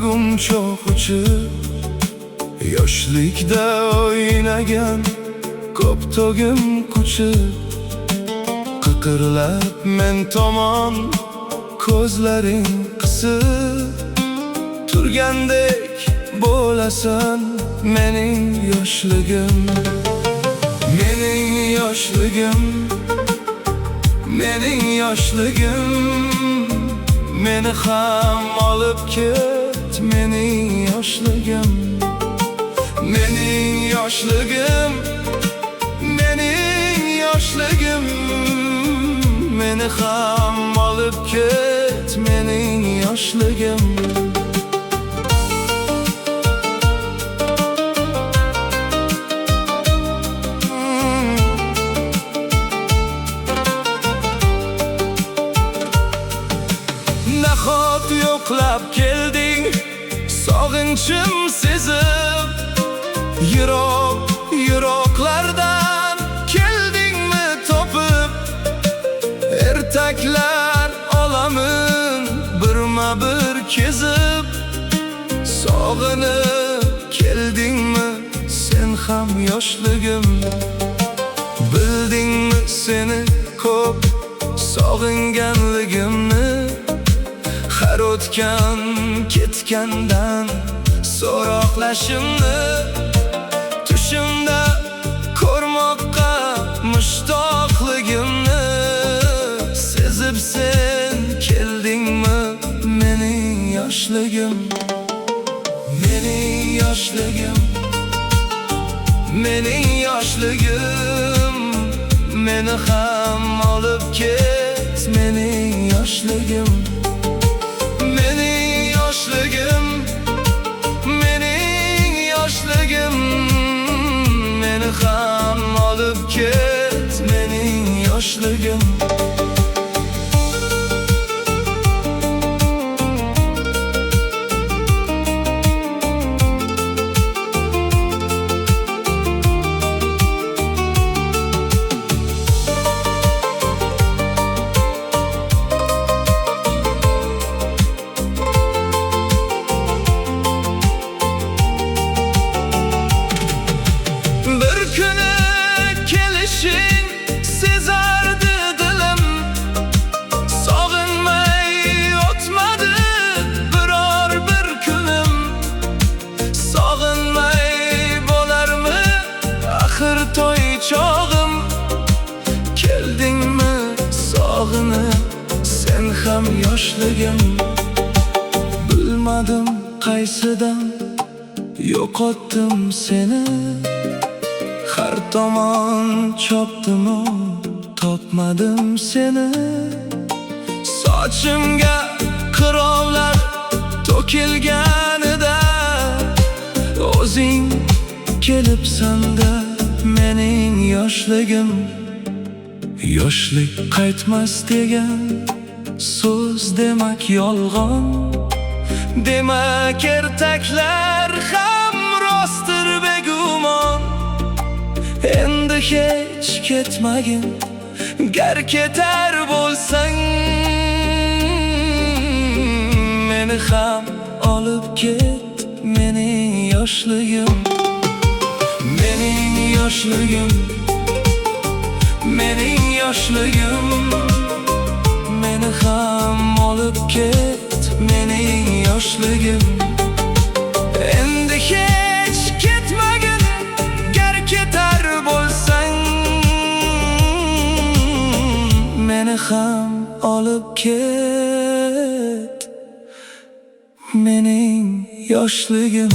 Qayg'um cho'q uchib yoshlikda o'ynagan ko'p tog'im quchib qiqirlab men tomon ko'zlaring qisib turgandek bo'lasan mening yoshligim. Mening yoshligim, mening yoshligim, meni ham olib ket mening yoshligim. Mening yoshligim, mening yoshligim, meni ham olib ket mening yoshligim. Nahot yo'qlab kelding sog'inchim sezib, yiroqlardan keldingmi topib, ertaklar olamin birma-bir kezib, sog'inib keldingmi sen ham yoshligim. Bildingmi seni ko'p sog'inganligimni, har o'tgan ketgandan so'roqlashimni, tushimda ko'rmoqqa mushtoqligimni sezib sen keldingmi mening yoshligim. Mening yoshligim, mening yoshligim, meni ham olib ket mening yoshligim. Mening yoshligim, mening yoshligim, meni ham olib ket mening yoshligim. Sezardi dilim, sog'inmay o'tmadi biror bir kunim. Sog'inmay bo'larmi axir to'y chog'im, keldingmi sog'inib sen ham yoshligim. Bilmadim qaysidan yo'qotdim seni, har tomon chopdim-u topmadim seni. Sochimga qirovlar to'kilganida o'zing kelibsan-da mening yoshligim. Yoshlik qaytmas degan so'z demak yolg'on, demak ertaklar ham rostdir begumon. Endi hech ketmagin, gar ketar bo'lsang meni ham olib ket mening yoshligim. Mening yoshligim, mening yoshligim, meni ham olib ket mening yoshligim. Endi hech ketmagin, gar ketar bo'lsang meni ham olib ket mening yoshligim.